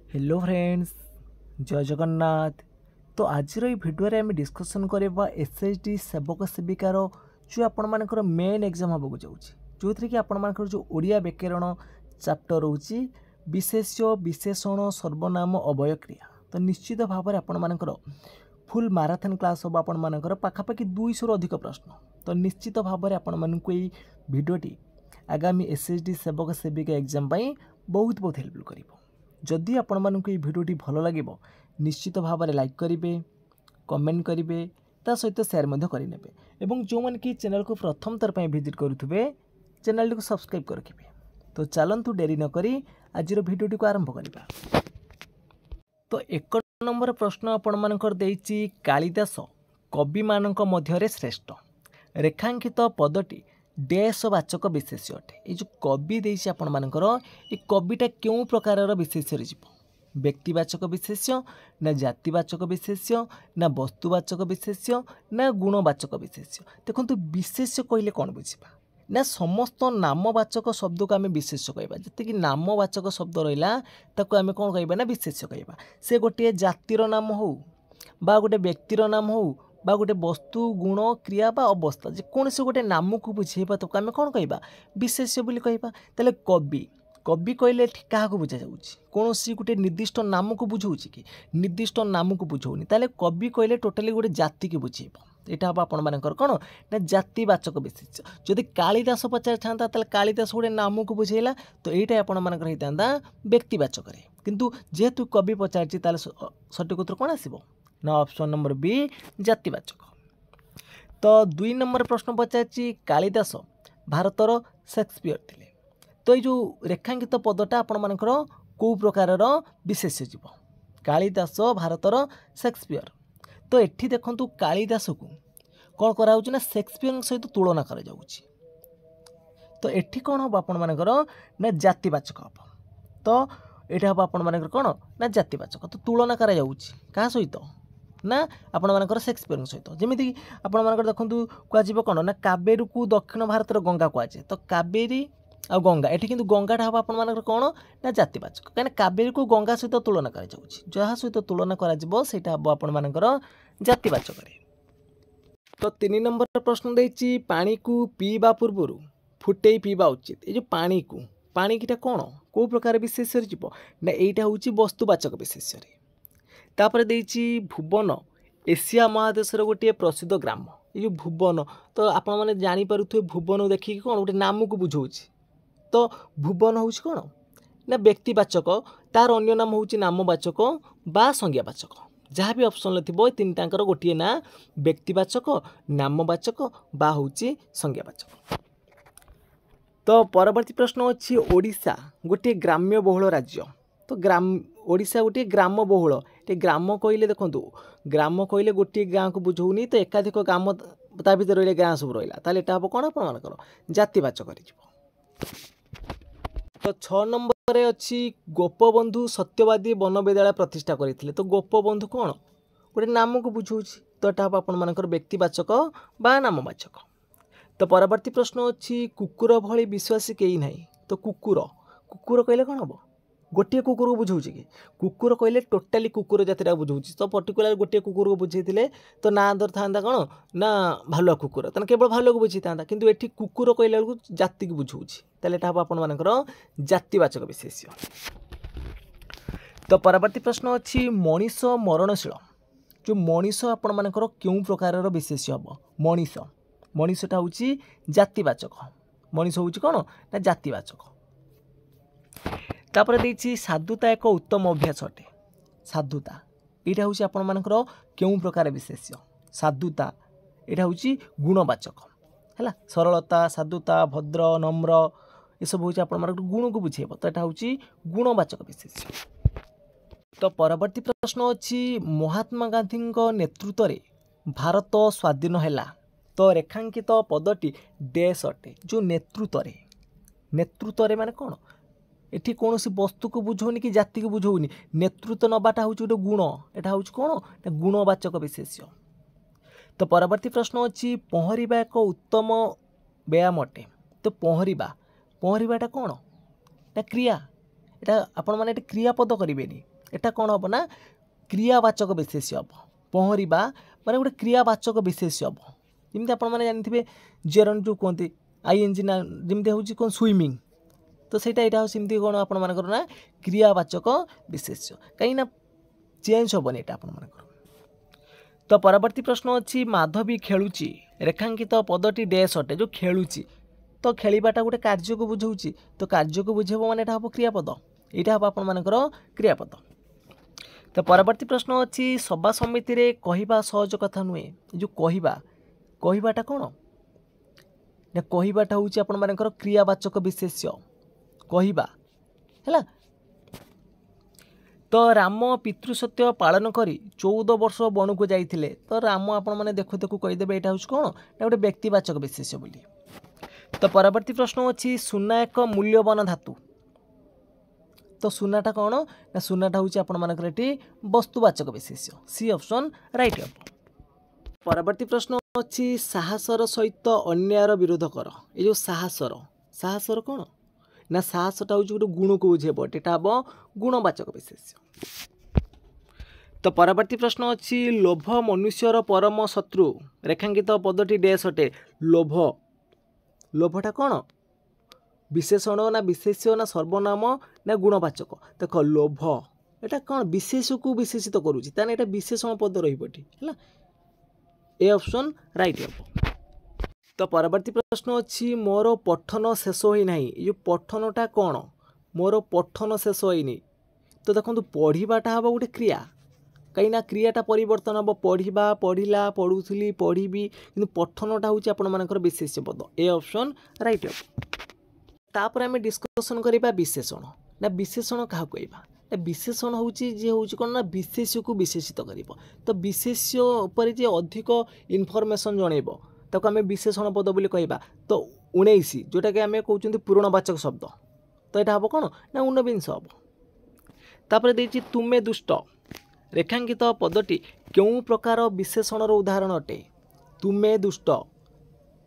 Hello friends, जय जगन्नाथ। तो आज भिडियो आम डिस्कसन करवा एसएसडी सेवक सेविकार जो आपर मेन एग्जाम हाँ जाऊँगी जो थी कि आपर जो ओडिया व्याकरण चैप्टर रोचे विशेष्य विशेषण सर्वनाम अवय क्रिया। तो निश्चित भाव में आपर फुल माराथन क्लास हम आपर पाखापाखि 200 अधिक प्रश्न। तो निश्चित भाव में आपको ये भिडटी आगामी एसएसडी सेवक सेविका एग्जाम बहुत बहुत हेल्पफुल कर। जदि आपण मानक ये भिडियोटी भल लगे निश्चित भाव में लाइक करेंगे, कमेंट करेंगे, ता सहित शेयर करेंगे एवं जो मैंने कि चैनल को प्रथम थर पर विजिट करुवे चैनल को सब्सक्राइब कर रखिए। तो चलतु डेरी नक आज भिडियोटी को आरंभ करवा। तो 1 नंबर प्रश्न आपण मानकर देइछि कालिदास कवि मानक मध्यरे श्रेष्ठ रेखांकित पदटी देशवाचक विशेष्य अटे। ये जो कवि देइछि आपण मानकर ये कविटा क्यों प्रकार विशेष्य व्यक्तिवाचक विशेष्य ना जातिवाचक विशेष्य ना वस्तुवाचक विशेष्य ना गुणवाचक विशेष्य। देखो विशेष्य कहले कौन बुझा ना समस्त नामवाचक शब्द को आम विशेष्य कहवा। जी नामवाचक शब्द रहा ताको आम कौन कहवा ना विशेष्य कहवा। से गोटे जातिर नाम हो बा गोटे व्यक्तिर नाम हो बा गोटे वस्तु गुण क्रिया बा अवस्था जेकोसी गोटे नाम को बुझेबा तो आम कौन कहवा विशेष्य बोली कहवा। ताले कवि कवि कहले क्या बुझा जाऊँगी कौन सी गोटे निर्दिष्ट नाम को बुझाऊँगी कि निर्दिष्ट नाम को बुझाऊनी। ताले कवि कहले टोटाली गोटे जाति को बुझेब। यहाँ हम आपण मानकर कौन ना जातिवाचक विशेष्य। जदि कालिदास पचार था कालिदास गोटे नाम को बुझेला तो यहाँ आपण मानकर होता व्यक्तिवाचक। किंतु जेहेतु कवि पचार सठिक उत्तर कौन आसब ना ऑप्शन नंबर बी जातिवाचक। तो 2 नंबर प्रश्न पचार कालिदास भारतर शेक्सपियर थे। तो ये जो रेखांकित पदटा आपण मानकर कौ प्रकार विशेष्य जीव कालिदास भारतर शेक्सपियर। तो एठी देखंतु कालिदास को कौन कराउछि ना शेक्सपियर सहित तुलना करा जाउछि। तो एठी कौन हम आपण मानकर ना जातिवाचक हम। तो एटा हम आपण मानकर कौन ना जातिवाचक। तो तुलना करा जाउछि का सहित ना आपण मानकर शेक्सपियर सहित। जेमिति आपण मानकर देखंतु कुआजिबो कौन ना कावेरी को दक्षिण भारतर गंगा कुआजे। तो कावेरी आ गंगा एठी किंतु गंगाटा हम आपण मानकर कौन ना जातिवाचक कहीं कावेरी को गंगा सहित तुलना करा जाउछि। जहाँ सहित तुलना करा जिवो सेटा हम आपण मानकर जातिवाचक। तो 3 नंबर प्रश्न देछि पानी को पीवा पूर्व फुटई पीवा उचित। ये जो पानी किटा कौन को प्रकार विशेष्य जीव ना एटा होछि वस्तुवाचक विशेष्य। तापर देछि भुवन एशिया महादेशर गोटे प्रसिद्ध ग्राम। ये जो भुवन तो आपण माने जानि पारुथुवे भुवन देखिक कौन गोटे नाम को बुझाउछि। तो भुवन होछि कौन ना व्यक्तिवाचक तार अन्य नाम होछि नामवाचक बा संज्ञावाचक। जहाँ भी ऑप्शन थी तीन टांकर गोटे ना व्यक्तिवाचक नामवाचक बा होछि संज्ञावाचक। तो परवर्ती प्रश्न अच्छी ओडिशा गोटे ग्राम्य बहुल राज्य। तो ओडिशा गोटे ग्राम बहुल ये ग्राम कहले देखो ग्राम कहले गोटे गाँ को बुझौनी तो एकाधिक ग्राम ता भर रही गाँ सब रहा ताले एटा हम कौन आपर जातिवाचक। तो 6 नंबर अच्छी गोपबंधु सत्यवादी वन विद्यालय प्रतिष्ठा करते। तो गोपबंधु कौन गोटे नाम को बुझाऊँगी तो यहाँ आपण मानकर व्यक्तिवाचक बा नामवाचक। तो परवर्ती प्रश्न अच्छी कुकुर भली विश्वासी कई ना। तो कुकुर कहले कौन हम गोटे कुकुर को बुझाऊँगी कि कुकुर कहले टोटाली कुकुर जाति बुझाऊँगी। तो पर्टिकुलर गोटे कुकुर को बुझे तो ना दर था कौन ना भालुआ कुकुर तो केवल भालुआ को बुझी था कि ये कुकुर कहला बेलू जाति को बुझाऊँगी ताले एटा हम आपण मानकर जातिवाचक विशेष्य। तो परवर्ती प्रश्न अच्छी मनीष मरणशील। जो मनीष आपण मानकर क्यों प्रकार विशेष्य हम मनीषटा हूँ जातिवाचक। मनीष हूँ कौन ना जातिवाचक। तापर देछि साधुता एक उत्तम अभ्यास अटे। साधुता यहाँ हूँ आपण मानकर क्यों प्रकार विशेष्य साधुता यहाँ हूँ गुणवाचक है। सरलता साधुता भद्र नम्र ये सब हूँ आपण मानकर गुण को बुझेब तो यहाँ हूँ गुणवाचक विशेष्य। तो परवर्ती प्रश्न अच्छी महात्मा गांधी नेतृत्व में भारत स्वाधीन है। तो रेखांकित पदटी देश अटे। जो नेतृत्व माने कौन एठी कौन सी वस्तु को बुझौनी कि जाति को बुझौनी नेतृत्व नबाटा हूँ गोटे गुण यहाँ हूँ कौन गुणवाचक विशेष्य। तो परवर्ती प्रश्न अच्छी पहरिबा एक उत्तम व्यायाम अटे। तो पहरिबाटा कौन ना क्रिया यहाँ आपण मैंने क्रियापद करेंगे एटा कौन हम ना क्रियावाचक विशेष्य हम पहरिबा माने गोटे क्रियावाचक विशेष्य हम जमी आप जानते जेरन जो कहते आईएनजी ना जमी हूँ कौन स्विमिंग तो सहीटा यहाँ सेमती कौन आप ना क्रियावाचक विशेष्य कहीं चेंज हेनी यहाँ आप तो परवर्ती प्रश्न अच्छी माधवी खेलुची रेखांकित पदटी डैश अटे जो खेलुची तो खेलवाटा गोटे कार्य को बुझाऊँ तो कार्य को बुझेब माने हम क्रियापद यहाँ हम आपर क्रियापद तो परवर्ती प्रश्न अच्छी सभा समिति रे कहवा सहज कथा नुहे जो कहवाटा कौन ना कहवाटा हूँ आपर क्रियावाचक विशेष्य कहवा है तो राम पितृसत्य पालन करी 14 वर्ष बणु को जाइथिले तो राम आपण माने देखु देखु कहीदेवे यहाँ हूँ कौन ना गोटे व्यक्तिवाचक विशेष्य बोली तो परवर्ती प्रश्न अच्छी सुना एक मूल्यवान धातु तो सुनाटा कौन ना सुनाटा हूँ आपर वस्तुवाचक विशेष्य सी ऑप्शन राइट हम परवर्ती प्रश्न अच्छी साहसर सहित अन्यायर विरोध कर ये जो साहसर कौन ना साहसटा हूँ गोटे गुण को बुझेब यहाँ हम गुणवाचक विशेष्य तो परवर्ती प्रश्न अच्छी लोभ मनुष्यर परम शत्रु रेखांकित पदटी डैश अटे लोभटा कौन विशेषण ना विशेष्य ना सर्वनाम ना गुणवाचक देख लोभ एटा कौन विशेष को विशेषित करुच्ची ताने एटा विशेषण पद रही ए ऑप्शन राइट हम तो परवर्ती प्रश्न अच्छी मोर पठन शेष होना ये पठनटा कौन मोर पठन शेष होनी तो देखो पढ़ाटा हम गोटे क्रिया कहीं क्रियाटा परिवर्तन हम पढ़ा पढ़ला पढ़ुली पढ़ी कि पठनटा हूँ आपर विशेष्य पद ए ऑप्शन राइट हम तापर आम डिस्कसन करवा विशेषण ना विशेषण क्या कहवा विशेषण हूँ जी हूँ कौन ना विशेष्य को विशेषित कर तो विशेष्य उपर जे अधिक इनफर्मेशन जनइब ताको आम विशेषण पद बोली कहवा तो 19 जोटा कि आम कहते पूर्णवाचक शब्द तो यहाँ हम कौन ना 19 हम तापर देछि तुमे दुष्ट रेखांकित पदटी क्यों प्रकार विशेषणर उदाहरण अटे तुमे दुष्ट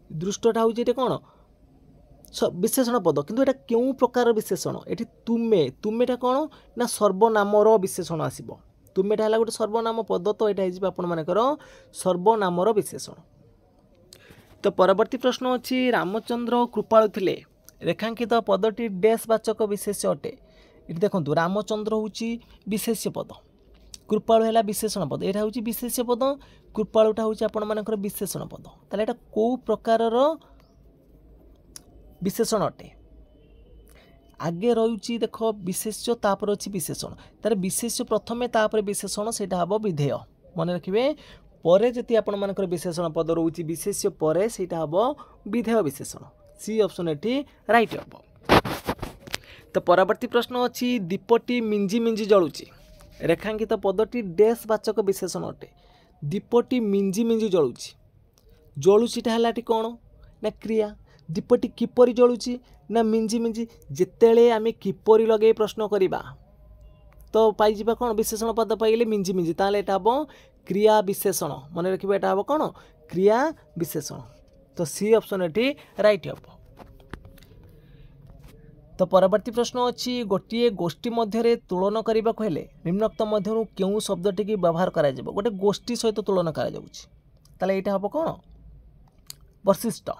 दुष्टटा हूँ ये कौन विशेषण पद किंतु एटा क्यों प्रकार विशेषण ये तुमेटा कौन ना सर्वनामर विशेषण आसब तुमेटा है गोटे सर्वनाम पद तो यहाँ आपर सर्वनामर विशेषण तो परवर्ती प्रश्न अच्छी रामचंद्र कृपालु थिले रेखांकित पदटी डैशवाचक विशेष्य अटे ये देखो रामचंद्र हूँ विशेष्य पद कृपालु है विशेषण पद यहाँ हूँ विशेष्य पद कृपालुटा हूँ आपर विशेषण पद ताले एटा को प्रकार विशेषण अटे आगे रही देख विशेष्य तापर अच्छी विशेषण तार विशेष्य प्रथमे तापर विशेषण से हम विधेय मन रखिए पर जी आपर विशेषण पद रोचे विशेष्य पर से हम विधेय विशेषण सी ऑप्शन ये राइट हम तो परवर्ती प्रश्न अच्छी दीपटी मिंजी मिंजी जलुची रेखांकित पदटी डैशवाचक विशेषण अटे दीपटी मिंजी मिंजी जलुची जलुचीटा है कौन ना क्रिया दीपटी किपरि जलुची ना मिंजी मिंजी जितेले आम किपरि लगे प्रश्न करवा तो पाई कौन विशेषण पद पाइले मिंजी मिंजी ताले एटा हम क्रिया विशेषण मन रखिए यहाँ हम कौन क्रिया विशेषण तो सी ऑप्शन ये राइट हम तो परवर्ती प्रश्न अच्छी गोटे गोष्ठी मध्य तुलन करने को हेले निम्नोक्त मध्य क्यों शब्दटी की व्यवहार करा गोटे गोष्ठी सहित तुलन करा यहाँ हम कौन वशिष्ठ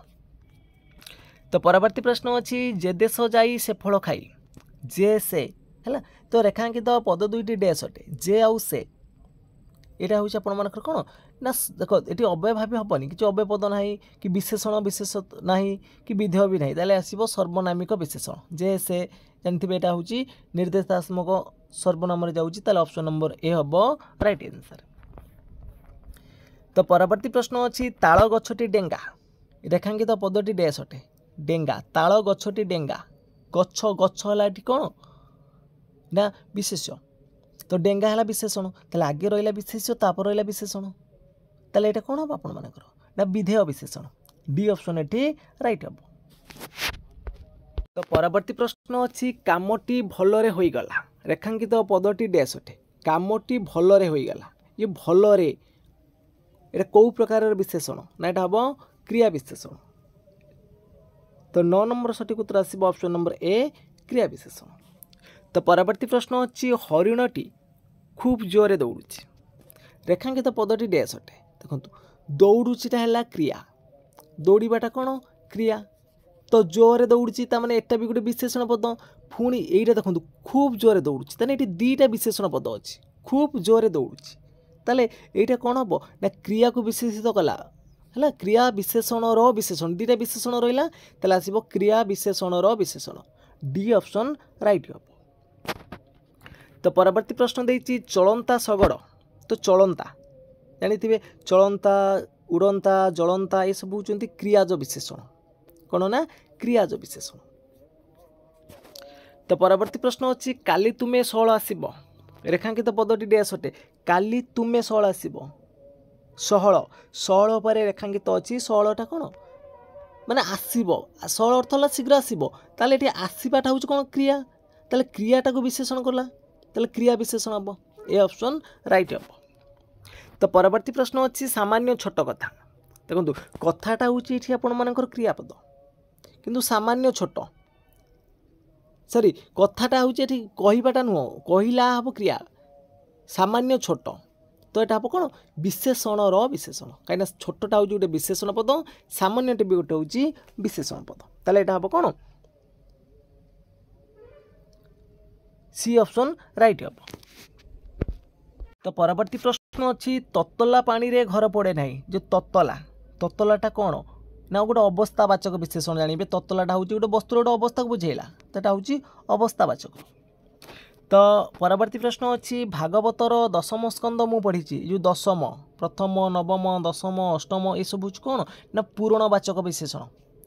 तो परवर्ती प्रश्न अच्छी जे देश जाई से फल खाई जे से है तो रेखांकित पद दुईटी डैश अटे जे आउ से यहाँ हूँ आपर कौन ना देख ये अव्यय भावी हेनी कि अव्यय पद ना कि विशेषण विशेष ना कि विधेय भी ना ताले आसब सर्वनामिक विशेषण जे से जानते यहाँ हूँ निर्देशात्मक सर्वनाम जाऊँगी ऑप्शन नंबर ए हम राइट आंसर तो परवर्ती प्रश्न अच्छी ताल गछटी डेंगा रेखांकित पदटी डैश अटे डेंगा ताल गछटी डेंगा गछ गछ है कौन ना विशेष्य तो डेंगा है विशेषण ताले आगे रहा विशेष्य तापर रहा विशेषण ताले यहाँ कौन हम आपण मानकर ना विधेय विशेषण डी ऑप्शन ये राइट हम तो परवर्ती प्रश्न अच्छी कामटी भलरे होईगला रेखांकित पदटी डैश अटे कामटी भलरे होईगला ये भलरे ये कौ प्रकार विशेषण ना यहाँ हम क्रिया विशेषण तो 9 नंबर सठिक उत्तर आसब ऑप्शन नंबर ए क्रिया विशेषण तो परवर्ती प्रश्न अच्छी हरिणटी खूब जोरे दौड़ुची रेखांकित पदटी डैश अटे देखो दौड़ुचीटा है क्रिया दौड़ाटा कौन क्रिया तो जोरे दौड़ुची ताने एटा भी गोटे विशेषण पद पुणी यहीटा देखो खूब जोरे दौड़ुची ताने ये दुईटा विशेषण पद अच्छी खूब जोरे दौड़ुची ताले यहीटा कौन हम ना क्रिया को विशेषित कला है क्रिया विशेषण विशेषण दुईटा विशेषण रहा ताले आसब क्रिया विशेषण विशेषण डी ऑप्शन राइट हम। तो परवर्ती प्रश्न देती चलंता शगड़ तो चलंता जानी चलंता उड़ंता जलंता ये सब होती क्रियाज विशेषण कौन ना क्रियाज विशेषण। तो परवर्ती प्रश्न अच्छी काली तुमे षोल आसब रेखांकित पदटी डैश अटे काली तुमे षोल आसब षोहल षोहल पर रेखांकित अच्छी षोहलटा कौन माने आसब षोहल अर्थ है शीघ्र आसब ताले ये आसवाटा हूँ कौन क्रिया ताले क्रियाटा को विशेषण कला ताले क्रिया विशेषण हम ए ऑप्शन राइट हम। तो परवर्ती प्रश्न अच्छी सामान्य छोट कथा देखो कथाटा हूँ ये आपर क्रियापद किंतु सामान्य छोट सॉरी कथाटा हूँ ये कहवाटा नुह कहला हम क्रिया सामान्य छोट तो यहाँ हम कौन विशेषण विशेषण कहीं छोटा हूँ गोटे विशेषण पद सामान्य भी गोटे हूँ विशेषण पद ताले यहाँ हम कौन सी ऑप्शन राइट हम। तो परवर्ती प्रश्न अच्छी ततला पानी रे घर पड़े ना जो ततला ततलाटा कौन ना गोटे अवस्थावाचक विशेषण जानवे ततलाटा हूँ गोटे वस्तुर गोटे अवस्था को बुझेगा तो हूँ अवस्थावाचक। तो परवर्ती प्रश्न अच्छी भागवतर दशम स्कंद मु पढ़ी जो दशम प्रथम नवम दशम अष्टम ये सब कौन ना पूरणवाचक विशेषण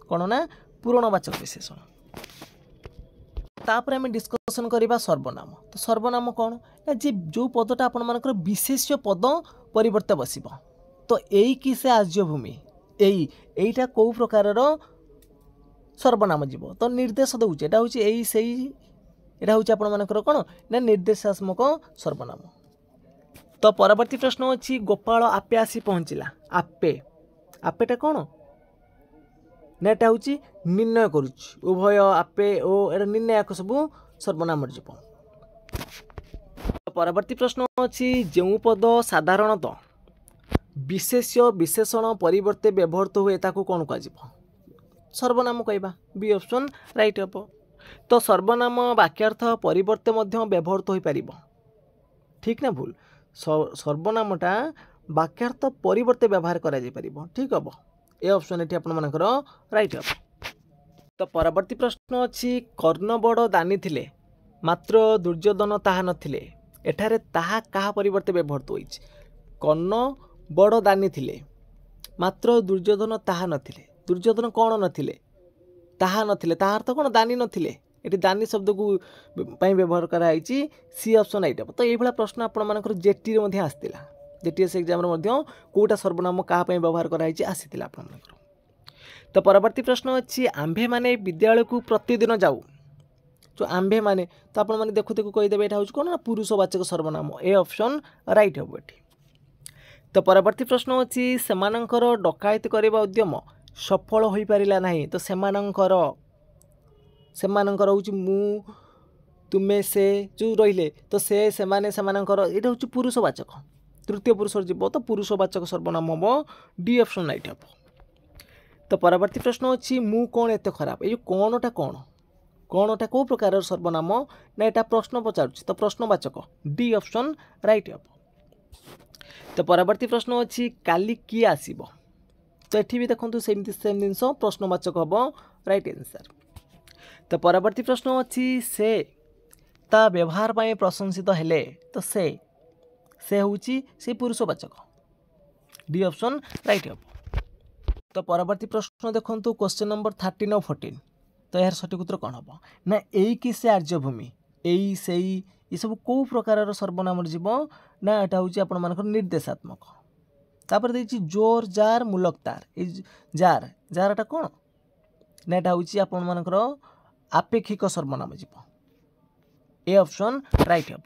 कौन ना पूरणवाचक विशेषण। तापर आम डिस्कसन करवा सर्वनाम तो सर्वनाम कौन ना जी जो पदटा आपर विशेष्य पद परिवर्ते बस तो यही कि से आर्यभूमि यहीटा कौ प्रकार सर्वनाम जीव तो निर्देश दूचे यहाँ हूँ यही से यहाँ हूँ आपर कौन ना निर्देशात्मक सर्वनाम। तो परवर्ती प्रश्न अच्छी गोपाल आपे आसी पहुँचला आपे आपेटा कौन ना यहाँ हूँ निर्णय करुच्ची उभय आपे ओ एटा निर्णायक सब सर्वनाम जीव। परवर्ती प्रश्न अच्छी जो पद साधारणतः विशेष्य विशेषण परिवर्ते व्यवहृत हुए ताकू कौन कह सर्वनाम कहवा बी ऑप्शन राइट हम। तो सर्वनाम वाक्यार्थ परिवर्ते व्यवहृत हो पार ठीक ना भूल सर्वनामटा वाक्यार्थ परिवर्ते व्यवहार करा ठीक हम ए ऑप्शन ये आपर राइट हम। तो परवर्ती प्रश्न अच्छी कर्ण बड़ दानी थिले मात्र दुर्योधन ताहा नथिले एठारे ताहा काहा परिवर्ते व्यवहृत होइछ कर्ण बड़ दानी थिले मात्र दुर्योधन ताहा नथिले दुर्योधन कौन नथिले ताहा नथिले ताहा अर्थ कौन दानी नथिले ये दानी शब्द को व्यवहार कराई सी ऑप्शन राइट हम। तो ये प्रश्न आपर जेटी आसला जेटीएस एग्जाम कौटा सर्वनाम क्या व्यवहार कराई आसीला आप। तो परवर्ती प्रश्न अच्छी आंभे माने विद्यालय को प्रतिदिन जाऊ जो आंभे माने तो आपण मैंने देखु देखु कहीदेवे यहाँ हूँ कौन ना पुरुषवाचक सर्वनाम ए ऑप्शन राइट हम ये। तो परवर्ती प्रश्न अच्छी सेमानंकर डकायत करने उद्यम सफल हो पारा ना तो सेमानंकर हूँ मु तुमे से जो रहिले तो से सेमाने सेमानंकर ये हूँ पुरुषवाचक तृतीय पुरुष जीव तो पुरुषवाचक सर्वनाम हम डी ऑप्शन राइट हम। तो परवर्ती प्रश्न अच्छी मु कौन एत खराब ये कौनटा कौनटा कौ प्रकार सर्वनाम ना यहाँ प्रश्न पचारुच्छी तो प्रश्नवाचक डी ऑप्शन राइट हम। तो परवर्ती प्रश्न अच्छी काली किए आसब तो ये भी देखो सेम जिनस प्रश्नवाचक हम राइट आंसर। तो परवर्ती प्रश्न अच्छी से ता व्यवहार पाए प्रशंसित हेले तो से हूँ से पुरुषवाचक डी ऑप्शन राइट हम। तो परवर्ती प्रश्न देखो क्वेश्चन नंबर 13 और 14 तो यार सठिक उत्तर कौन हम ना यही कि से आर्यभूमि यही से ये सब कौ प्रकार सर्वनाम जीव ना यहाँ हूँ आपर निर्देशात्मक। तापर देखिए जोर जार मूलक तार जार जारटा कौन ना यहाँ हूँ आपर आपेक्षिक सर्वनाम जीव ए ऑप्शन राइट हम।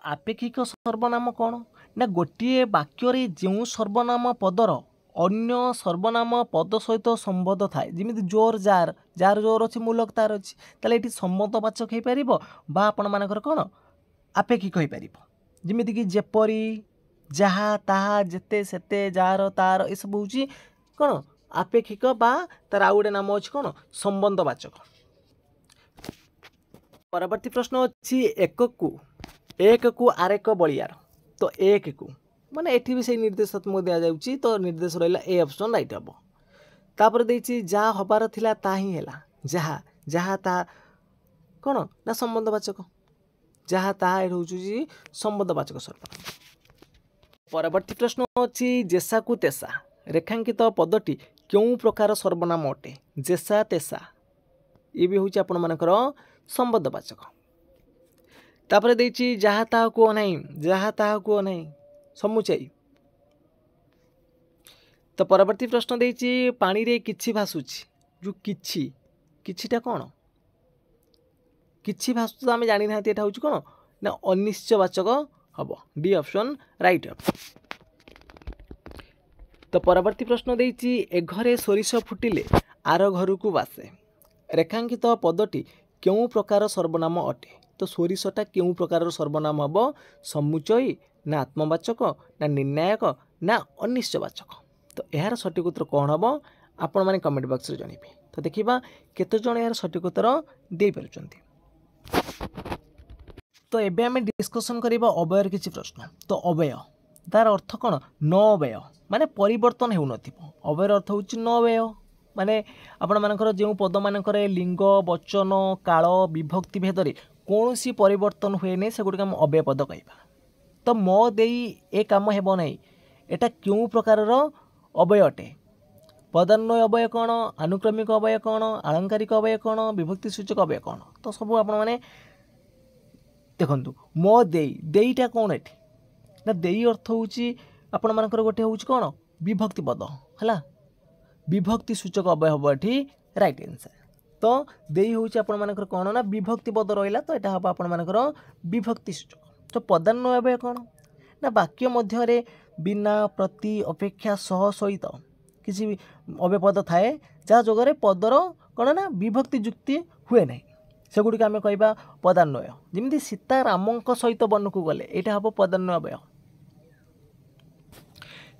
आपेक्षिक सर्वनाम कौन ना गोटे वाक्य जो सर्वनाम पदर अन्य सर्वनाम पद सहित संबंध थाए जमी जोर जार जार जोर अच्छी मूलक तार अच्छी ताले ये संबंधवाचक हो पार बा आपण मानकर कौन आपेक्षिक हो पार ଯେମିତିକି ଯେପରି, ଯାହା, ତାହା, ଯେତେ, ସେତେ, ଯାହାର, ତାର, ଏସବୁ ହେଉଛି କ'ଣ ଆପେକ୍ଷିକ ବା ତାର ଆଉ ଗୋଟେ ନାମ ଅଛି କ'ଣ ସମ୍ବନ୍ଧବାଚକ। ପରବର୍ତ୍ତୀ ପ୍ରଶ୍ନ ଅଛି ଏକକୁ ଆରେକ ବଳିୟାର। ତ ଏକକୁ ମାନେ ଏଠି ବି ସେଇ ନିର୍ଦ୍ଦେଶ ତୁମକୁ ଦିଆଯାଉଛି, ତ ନିର୍ଦ୍ଦେଶ ରହିଲା ଏ ଅପସନ୍ ରାଇଟ୍ ହେବ। ତାପରେ ଦେଇଛି ଯାହା ହବାର ଥିଲା ତାହା ହିଁ ହେଲା। ଯାହା ତାହା କ'ଣ ନା ସମ୍ବନ୍ଧବାଚକ। ଯାହା ତାହା ଏଠି ହେଉଛି ସମ୍ବନ୍ଧବାଚକ ସର୍ବନାମ। ପରବର୍ତ୍ତୀ ପ୍ରଶ୍ନ ଅଛି ଯେସାକୁ ତେସା ରେଖାଙ୍କିତ ପଦଟି କେଉଁ ପ୍ରକାର ସର୍ବନାମ ଅଟେ? ଯେସା ତେସା ଇଏ ବି ହେଉଛି ଆପଣମାନଙ୍କର ସମ୍ବନ୍ଧବାଚକ। ତାପରେ ଦେଇଛି ଯାହା ତାହାକୁ ଅନାଇ ସମୁଚାଇ। ତ ପରବର୍ତ୍ତୀ ପ୍ରଶ୍ନ ଦେଇଛି ପାଣିରେ କିଛି ଭାସୁଛି। ଯେଉଁ କିଛିଟା କ'ଣ କିଛି ଭାସୁଛି ତ ଆମେ ଜାଣିନାହାନ୍ତି ଏଇଟା ହେଉଛି କ'ଣ ନା ଅନିଶ୍ଚୟବାଚକ ହେବ। ଡି ଅପସନ୍ ରାଇଟ୍ ହେବ। ତ ପରବର୍ତ୍ତୀ ପ୍ରଶ୍ନ ଦେଇଛି ଏ ଘରେ ସୋରିଷ ଫୁଟିଲେ ଆର ଘରକୁ ବାସେ ରେଖାଙ୍କିତ ପଦଟି କେଉଁ ପ୍ରକାର ସର୍ବନାମ ଅଟେ? ତ ସୋରିଷଟା କେଉଁ ପ୍ରକାରର ସର୍ବନାମ ହେବ? ସମୁଚୟୀ ନା ଆତ୍ମବାଚକ ନା ନିର୍ଣ୍ଣାୟକ ନା ଅନିଶ୍ଚୟବାଚକ? ତ ଏହାର ସଠିକ୍ ଉତ୍ତର କ'ଣ ହେବ ଆପଣମାନେ କମେଣ୍ଟ ବକ୍ସରେ ଜଣାଇବେ। ତ ଦେଖିବା କେତେଜଣ ଏହାର ସଠିକ୍ ଉତ୍ତର ଦେଇପାରୁଛନ୍ତି। ତ ଏବେ ଆମେ ଡିସ୍କସନ୍ କରିବା ଅବୟର କିଛି ପ୍ରଶ୍ନ। ତ ଅବୟ ତାର ଅର୍ଥ କ'ଣ ନ ଅବୟ ମାନେ ପରିବର୍ତ୍ତନ ହେଉନଥିବ। ଅବୟର ଅର୍ଥ ହେଉଛି ନ ଅବୟ ମାନେ ଆପଣମାନଙ୍କର ଯେଉଁ ପଦମାନଙ୍କର ଲିଙ୍ଗ ବଚନ କାଳ ବିଭକ୍ତି ଭେଦରେ କୌଣସି ପରିବର୍ତ୍ତନ ହୁଏ ନାହିଁ ସେଗୁଡ଼ିକ ଆମେ ଅବୟ ପଦ କହିବା। ତ ମୋ ଦେଇ ଏ କାମ ହେବ ନାହିଁ ଏଟା କେଉଁ ପ୍ରକାରର ଅବୟ ଅଟେ? ପଦାନ୍ୱୟ ଅବୟ କ'ଣ, ଆନୁକ୍ରମିକ ଅବୟ କ'ଣ, ଆଳଙ୍କାରିକ ଅବୟ କ'ଣ, ବିଭକ୍ତି ସୂଚକ ଅବୟ କ'ଣ? ତ ସବୁ ଆପଣମାନେ ଦେଖନ୍ତୁ। ମୋ ଦେଇଟା କ'ଣ ଏଠି ନା ଦେଇ ଅର୍ଥ ହେଉଛି ଆପଣମାନଙ୍କର ଗୋଟେ ହେଉଛି କ'ଣ ବିଭକ୍ତି ପଦ ହେଲା। ବିଭକ୍ତି ସୂଚକ ଅବୟ ହେବ ଏଠି ରାଇଟ୍ ଆନ୍ସର୍। ତ ଦେଇ ହେଉଛି ଆପଣମାନଙ୍କର କ'ଣ ନା ବିଭକ୍ତି ପଦ ରହିଲା, ତ ଏଇଟା ହେବ ଆପଣମାନଙ୍କର ବିଭକ୍ତି ସୂଚକ। ତ ପଦାନ୍ୱୟ ଅବୟ କ'ଣ ନା ବାକ୍ୟ ମଧ୍ୟରେ ବିନା ପ୍ରତି ଅପେକ୍ଷା ସହ ସହିତ କିଛି ଅବୟ ପଦ ଥାଏ ଯାହା ଯୋଗରେ ପଦର କ'ଣ ନା ବିଭକ୍ତି ଯୁକ୍ତି ହୁଏ ନାହିଁ, ସେଗୁଡ଼ିକ ଆମେ କହିବା ପଦାନ୍ୱୟ। ଯେମିତି ସୀତା ରାମଙ୍କ ସହିତ ବନକୁ ଗଲେ ଏଇଟା ହେବ ପଦାନ୍ୱୟ ଅବୟ।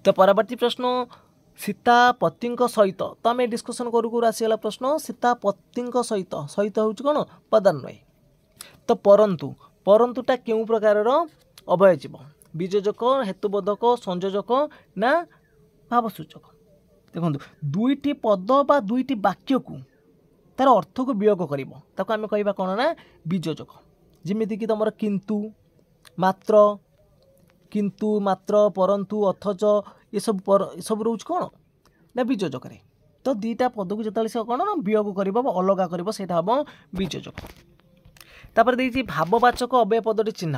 ତ ପରବର୍ତ୍ତୀ ପ୍ରଶ୍ନ ସୀତା ପତିଙ୍କ ସହିତ, ତ ଆମେ ଡିସ୍କସନ୍ କରୁ ଆସିଗଲା ପ୍ରଶ୍ନ ସୀତା ପତିଙ୍କ ସହିତ ହେଉଛି କ'ଣ ପଦାନ୍ୱୟ। ତ ପରନ୍ତୁଟା କେଉଁ ପ୍ରକାରର ଅବୟ ଯିବ? ବିଯୋଜକ, ହେତୁବୋଧକ, ସଂଯୋଜକ ନା ଭାବସୂଚକ? ଦେଖନ୍ତୁ ଦୁଇଟି ପଦ ବା ଦୁଇଟି ବାକ୍ୟକୁ ତାର ଅର୍ଥକୁ ବିୟୋଗ କରିବ ତାକୁ ଆମେ କହିବା କ'ଣ ନା ବିଯୋଜକ। ଯେମିତିକି ତୁମର କିନ୍ତୁ ମାତ୍ର ପରନ୍ତୁ ଅଥଚ ଏସବୁ ରହୁଛି କ'ଣ ନା ବିଯୋଜକରେ। ତ ଦୁଇଟା ପଦକୁ ଯେତେବେଳେ ସେ କ'ଣ ନା ବିୟୋଗ କରିବ ବା ଅଲଗା କରିବ ସେଇଟା ହେବ ବିଯୋଜକ। ତାପରେ ଦେଇଛି ଭାବବାଚକ ଅବୟ ପଦଟି ଚିହ୍ନ।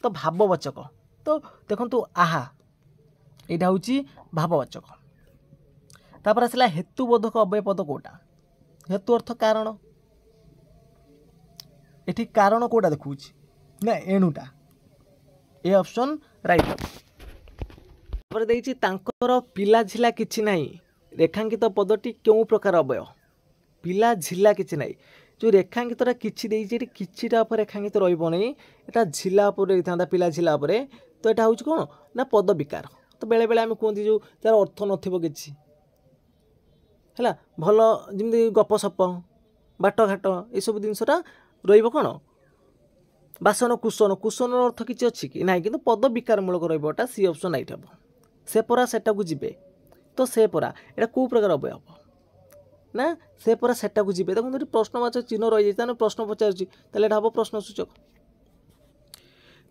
ତ ଭାବବାଚକ ତ ଦେଖନ୍ତୁ ଆହା ଏଇଟା ହେଉଛି ଭାବବାଚକ। ତାପରେ ଆସିଲା ହେତୁବୋଧକ ଅବୟ ପଦ କେଉଁଟା? ହେତୁ ଅର୍ଥ କାରଣ। ଏଠି କାରଣ କେଉଁଟା ଦେଖାଉଛି ନା ଏଣୁଟା। ଏ ଅପସନ୍ ରାଇଟ୍ ହେବ। ତାପରେ ଦେଇଛି ତାଙ୍କର ପିଲା ଝିଲା କିଛି ନାହିଁ ରେଖାଙ୍କିତ ପଦଟି କେଉଁ ପ୍ରକାର ଅବୟ? ପିଲା ଝିଲା କିଛି ନାହିଁ ଯେଉଁ ରେଖାଙ୍କିତଟା କିଛି ଦେଇଛି ଏଠି କିଛିଟା ଉପରେ ରେଖାଙ୍କିତ ରହିବ ନାହିଁ, ଏଇଟା ଝିଲା ଉପରେ ରହିଥାନ୍ତା ପିଲା ଝିଲା ଉପରେ। ତ ଏଇଟା ହେଉଛି କ'ଣ ନା ପଦ ବିକାର। ତ ବେଳେବେଳେ ଆମେ କୁହନ୍ତି ଯେଉଁ ତା'ର ଅର୍ଥ ନଥିବ କିଛି ହେଲା, ଭଲ ଯେମିତି ଗପସପ ବାଟଘାଟ ଏସବୁ ଜିନିଷଟା ରହିବ କ'ଣ ବାସନ କୁସନର ଅର୍ଥ କିଛି ଅଛି କି ନାହିଁ, କିନ୍ତୁ ପଦ ବିକାରମୂଳକ ରହିବ। ଏଟା ସି ଅପସନ୍ ରାଇଟ୍ ହେବ। ସେ ପରା ସେଟାକୁ ଯିବେ, ତ ସେ ପରା ଏଇଟା କେଉଁ ପ୍ରକାର ଅବୟ ହେବ ନା ସେ ପରା ସେଟାକୁ ଯିବେ। ଦେଖନ୍ତୁ ଏଠି ପ୍ରଶ୍ନବାଚକ ଚିହ୍ନ ରହିଯାଇଛି, ତାହେଲେ ପ୍ରଶ୍ନ ପଚାରୁଛି, ତାହେଲେ ଏଇଟା ହେବ ପ୍ରଶ୍ନ ସୂଚକ।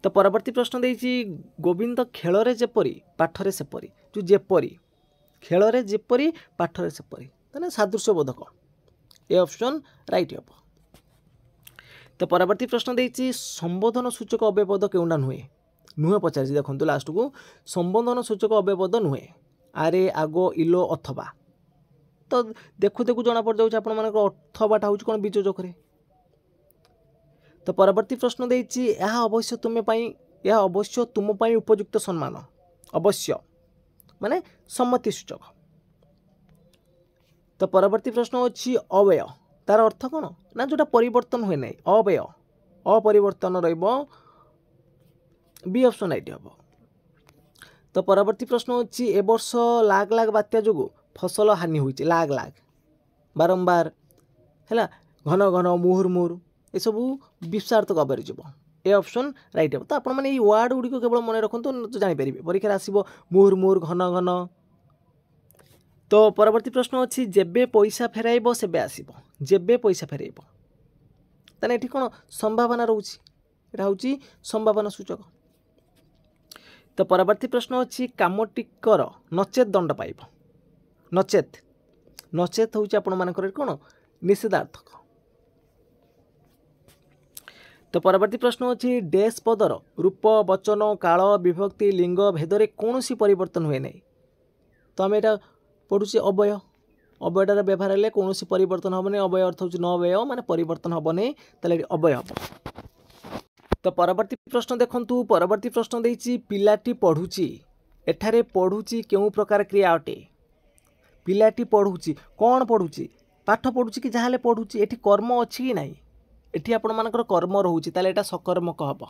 ତ ପରବର୍ତ୍ତୀ ପ୍ରଶ୍ନ ଦେଇଛି ଗୋବିନ୍ଦ ଖେଳରେ ଯେପରି ପାଠରେ ସେପରି। ଯେଉଁ ଯେପରି ଖେଳରେ ଯେପରି ପାଠରେ ସେପରି ତାହେଲେ ସାଦୃଶ୍ୟ ବୋଧକ। ଏ ଅପସନ୍ ରାଇଟ୍ ହେବ। ତ ପରବର୍ତ୍ତୀ ପ୍ରଶ୍ନ ଦେଇଛି ସମ୍ବୋଧନ ସୂଚକ ଅବୟ ପଦ କେଉଁଟା ନୁହେଁ ପଚାରିଛି। ଦେଖନ୍ତୁ ଲାଷ୍ଟକୁ ସମ୍ବୋଧନ ସୂଚକ ଅବୟ ପଦ ନୁହେଁ ଆରେ ଆଗ ଇଲୋ ଅଥବା। ତ ଦେଖୁ ଜଣାପଡ଼ିଯାଉଛି ଆପଣମାନଙ୍କ ଅଥବାଟା ହେଉଛି କ'ଣ ବିଯୋଜକରେ। ତ ପରବର୍ତ୍ତୀ ପ୍ରଶ୍ନ ଦେଇଛି ଏହା ଅବଶ୍ୟ ତୁମ ପାଇଁ ଉପଯୁକ୍ତ ସମ୍ମାନ। ଅବଶ୍ୟ ମାନେ ସମ୍ମତି ସୂଚକ। ତ ପରବର୍ତ୍ତୀ ପ୍ରଶ୍ନ ଅଛି ଅବୟ ତାର ଅର୍ଥ କ'ଣ ନା ଯେଉଁଟା ପରିବର୍ତ୍ତନ ହୁଏ ନାହିଁ ଅବୟ ଅପରିବର୍ତ୍ତନ ରହିବ बी ऑप्शन राइट हम। तो परवर्ती प्रश्न अच्छी ए वर्ष लाग लाग बात्या जो फसल हानि होती लाग लाग बारंबार है घन घन मुहुर्मुर ये सब विस्तार्थक अव्यय जीव ए ऑप्शन राइट हम। तो आपण मैंने ये वार्ड गुड़िक केवल मन रखु तो जापर परीक्षा आसो मुहुर्मुर घन घन। तो परवर्ती प्रश्न अच्छी जेबे पैसा फेराइब सेबे आसीब जेबे पैसा फेराइब ताने ये कौन संभावना रोचे यहाँ हूँ संभावना सूचक। तो परवर्ती प्रश्न अच्छी कामटी कर नचेत दंड पाइब नचेत नचेत हूँ आपण मानकर कौन निषेधार्थक। तो परवर्ती प्रश्न अच्छी डैश पदर रूप वचन काल विभक्ति लिंग भेदरे कौन सी परिवर्तन हुए नहीं। तो आम यहाँ पढ़ुचे अव्यय अव्ययटार व्यवहार हेल्ले कौन परिवर्तन हम नहीं अव्यय अर्थ हूँ न व्यय माने परिवर्तन हम नहीं ताले अव्यय हम। तो परवर्ती प्रश्न देखंतु परवर्ती प्रश्न देछि पिलाटी पढ़ुची एठारे पढ़ुची केउ प्रकार क्रिया अटे पिलाटी पढ़ुची कौन पढ़ुची पाठ पढ़ुची कि जहाँ पढ़ुची एठी कर्म अच्छी कि नहीं एठी आपण मानकर कर्म रोचे ताले एटा सकर्मक हम।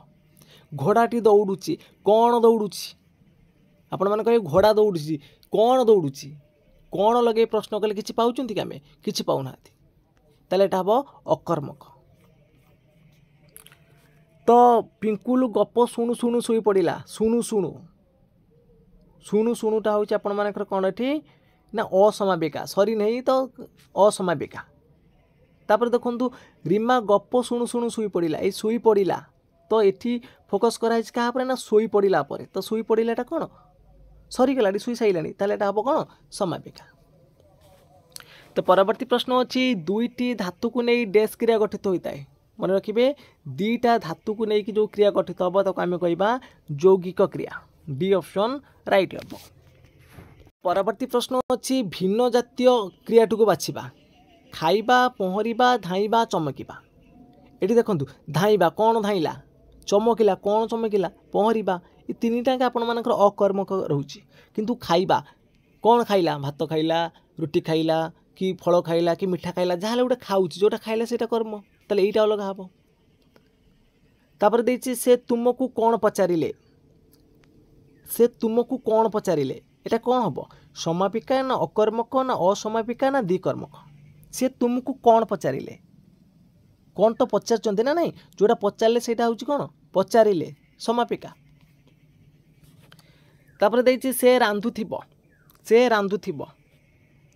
घोड़ाटी दौड़ुची कौन दौड़ुची आपण मान कहे घोड़ा दौड़ुची कौन दौड़ुची कौन लगे प्रश्न कले किछि पाउचंती कि आमे किछि पाउना ताले एटा हम अकर्मक। तो पिंकुल गप शुणु शुणु शोई पड़ा शुणु शुणु शुणु शुणुटा हूँ आपण मानकर कौन एठी ना असमापिका सरी नहीं तो असमापिका। तापर देखंतु रीमा गप शुणु शुणु शोई पड़ा ये शोई पड़ा तो एठी फोकस कराई क्या ना शोई पड़ा पर तो शोई पड़ाटा कौन सरीगला शुई सारा ताले हम कौन समापिका। तो परवर्ती प्रश्न अच्छी दुईटी धातु को नहीं डैश क्रिया गठित होता है मन रखिए दीटा धातु को लेकिन जो क्रिया गठित हम ताको आम कह यौगिक क्रिया डी ऑप्शन राइट हम। परवर्ती प्रश्न अच्छी भिन्न जातीय क्रियाटी को बाछिबा खाइबा पहरिबा धाइबा चमकिबा। ये देखो धाइबा कौन धाइला चमकिला कौन चमकिला पहरिबा ये तीन टाक आपण मानकर अकर्मक रोचे किंतु खाइबा कौन खाइला भात खाइला रुटी खाइला कि फल खाइला कि मिठा खाइला जहाँ गोटे खाऊँ जोटा खाइला से कर्म ताले यहीटा अलग हम। तापर देछि से तुमको कौन पचारिले से तुमको कौन पचारिले एटा कौन हम समापिका ना अकर्मक ना असमापिका ना द्विकर्मक। से तुमको कौन पचारिले कौन तो पचार ना नहीं जोटा पचारे से कौन पचारिले समापिका। तापर देछि से रांधुथिब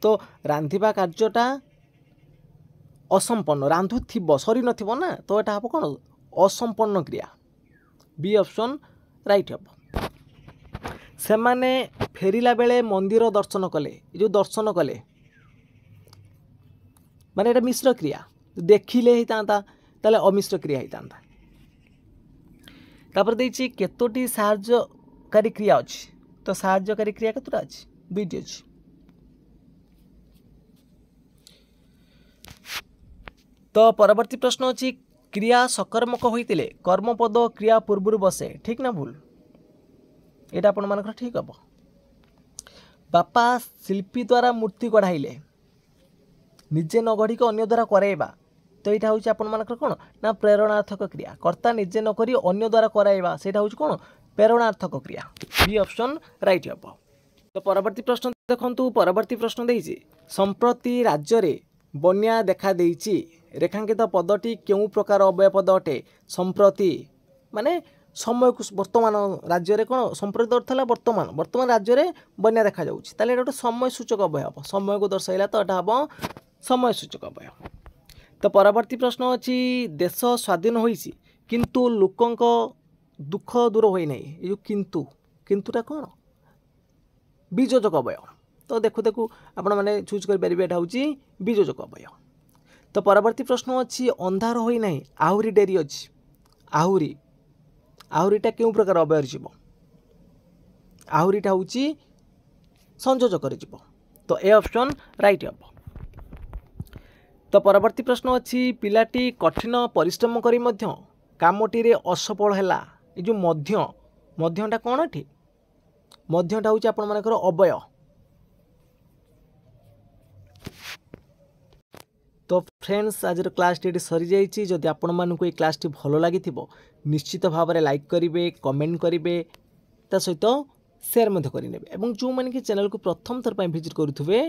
तो रांधिबा कार्यटा असंपन्न रांधुथिब सरी नथिबो ना तो एटा हम कौन असंपन्न क्रिया बी ऑप्शन राइट हम। से माने फेरिला बेले मंदिर दर्शन कले जो दर्शन कले माने एटा मिश्र क्रिया देखिले होता ताले अमिश्र क्रिया होता। तापर देछि केतोटी साहाय्यकारी क्रिया अछि तो साहाय्यकारी क्रिया केतोटा अछि दुईटी अछि। तो परवर्ती प्रश्न अच्छी क्रिया सकर्मक होइतिले कर्मपद क्रिया पूर्व बसे ठीक ना भूल ये आपण मानकर ठीक हम। बापा शिल्पी द्वारा मूर्ति गढ़ाइले निजे न गढ़िक अन्य द्वारा कराइबा तो यहाँ हूँ आपण मानकर कौन ना प्रेरणार्थक क्रिया कर्ता निजे न करी अन्य द्वारा कराइबा सेटा हूँ कौन प्रेरणार्थक क्रिया बी ऑप्शन राइट हम। तो परवर्ती प्रश्न देखंतु परवर्ती प्रश्न देइछि संप्रति राज्य रे बन्या देखा देइछि रेखांकित पदटी केउ प्रकार अव्यय पद अटे संप्रति माने समय को वर्तमान राज्य रे कौन संप्रति अर्थ है वर्तमान वर्तमान राज्य रे बन्या देखा जाउछि ताले एटा समय सूचक अव्यय हम समय को दर्शाइला तो एटा हम समय सूचक अव्यय। तो परवर्ती प्रश्न अच्छी देश स्वाधीन होइछि किंतु लोकंक दुख दूर होई नहीं ये किंतु किंतुटा कौन बीजोजक अव्यय तो देखु देखु आपण माने चूज कर परिबे एटा होछि बीजोजक अव्यय। तो परवर्ती प्रश्न अच्छी अंधार होई नहीं आहुरी डेरी अच्छी आहुरी आहुरीटा केउ प्रकार अव्यय जीव आहुरीटा होछि संयोजक जीव तो ए ऑप्शन राइट हम। तो परवर्ती प्रश्न अच्छी पिलाटी कठिन परिश्रम करी मध्य कामटी रे असफल हैला ए जो मध्यटा कौन एठी मध्यटा होछि आपण मानकर अव्यय। तो फ्रेंड्स आज क्लास टी सरी जाइए जदि आपण मानक ये क्लास टी भल लगी निश्चित भाव में लाइक करेंगे, कमेंट करेंगे, ता सहित शेयर करेंगे और जो मैंने चैनल को प्रथम थर पर विजिट करुवे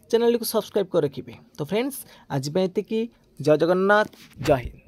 चैनल को सब्सक्राइब कर रखिए। तो फ्रेंड्स आज ये जय जगन्नाथ, जय हिंद।